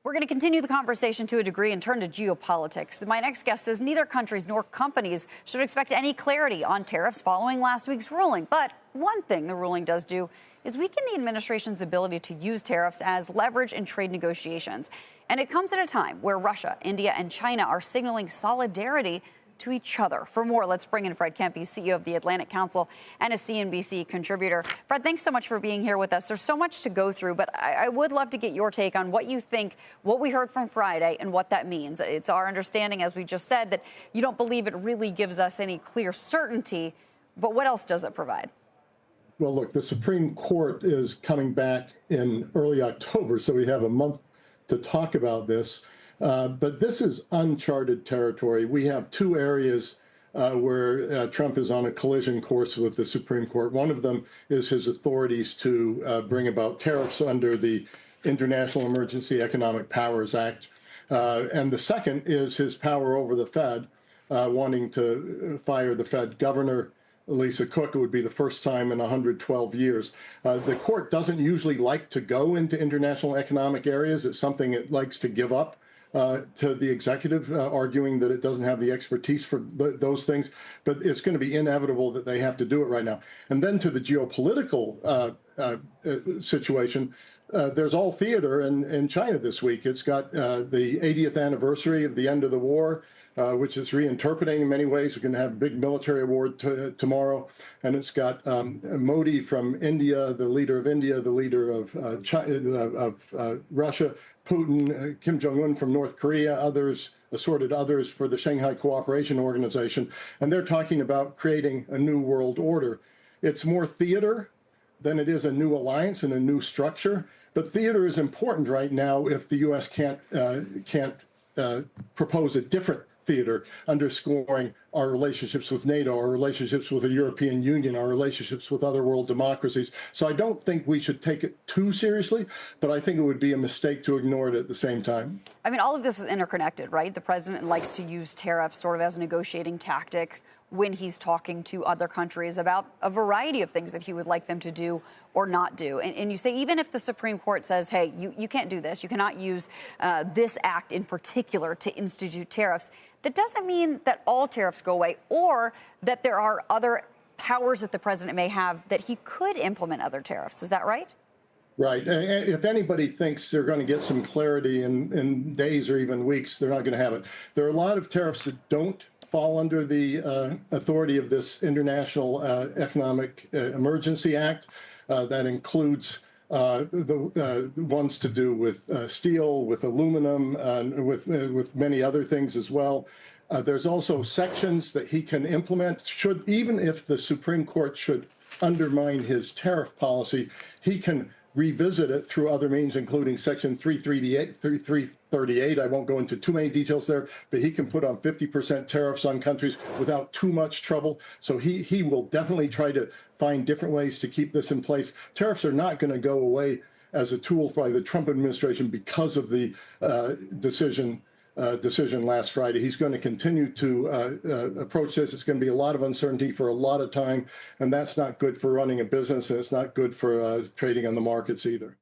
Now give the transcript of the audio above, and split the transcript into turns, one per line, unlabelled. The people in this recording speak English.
We're going to continue the conversation to a degree and turn to geopolitics. My next guest says neither countries nor companies should expect any clarity on tariffs following last week's ruling. But one thing the ruling does do is weaken the administration's ability to use tariffs as leverage in trade negotiations. And it comes at a time where Russia, India, and China are signaling solidarity to each other. For more, let's bring in Fred Kempe, CEO of the Atlantic Council and a CNBC contributor. Fred, thanks so much for being here with us. There's so much to go through, but I would love to get your take on what you think, what we heard from Friday and what that means. It's our understanding, as we just said, that you don't believe it really gives us any clear certainty, but what else does it provide?
Well, look, the Supreme Court is coming back in early October, so we have a month to talk about this. But this is uncharted territory. We have two areas where Trump is on a collision course with the Supreme Court. One of them is his authorities to bring about tariffs under the International Emergency Economic Powers Act. And the second is his power over the Fed, wanting to fire the Fed governor, Lisa Cook. It would be the first time in 112 years. The court doesn't usually like to go into international economic areas. It's something it likes to give up to the executive, arguing that it doesn't have the expertise for those things, but it's going to be inevitable that they have to do it right now. And then to the geopolitical situation, there's all theater in China this week. It's got the 80th anniversary of the end of the war, which is reinterpreting in many ways. We're going to have a big military award tomorrow. And it's got Modi from India, the leader of India, the leader of China, Russia, Putin, Kim Jong-un from North Korea, others, assorted others for the Shanghai Cooperation Organization. And they're talking about creating a new world order. It's more theater than it is a new alliance and a new structure. But theater is important right now if the U.S. can't propose a different theater, underscoring our relationships with NATO, our relationships with the European Union, our relationships with other world democracies. So I don't think we should take it too seriously, but I think it would be a mistake to ignore it at the same time.
I mean, all of this is interconnected, right? The president likes to use tariffs sort of as a negotiating tactic when he's talking to other countries about a variety of things that he would like them to do or not do. And you say, even if the Supreme Court says, hey, you can't do this, you cannot use this act in particular to institute tariffs, that doesn't mean that all tariffs go away or that there are other powers that the president may have that he could implement other tariffs. Is that right?
Right. If anybody thinks they're going to get some clarity in days or even weeks, they're not going to have it. There are a lot of tariffs that don't fall under the authority of this International Economic Emergency Act. That includes the ones to do with steel, with aluminum, with many other things as well. There's also sections that he can implement. Even if the Supreme Court should undermine his tariff policy, he can revisit it through other means, including Section 338. I won't go into too many details there, but he can put on 50% tariffs on countries without too much trouble. So he will definitely try to find different ways to keep this in place. Tariffs are not going to go away as a tool by the Trump administration because of the decision last Friday. He's going to continue to approach this. It's going to be a lot of uncertainty for a lot of time, and that's not good for running a business, and it's not good for trading on the markets either.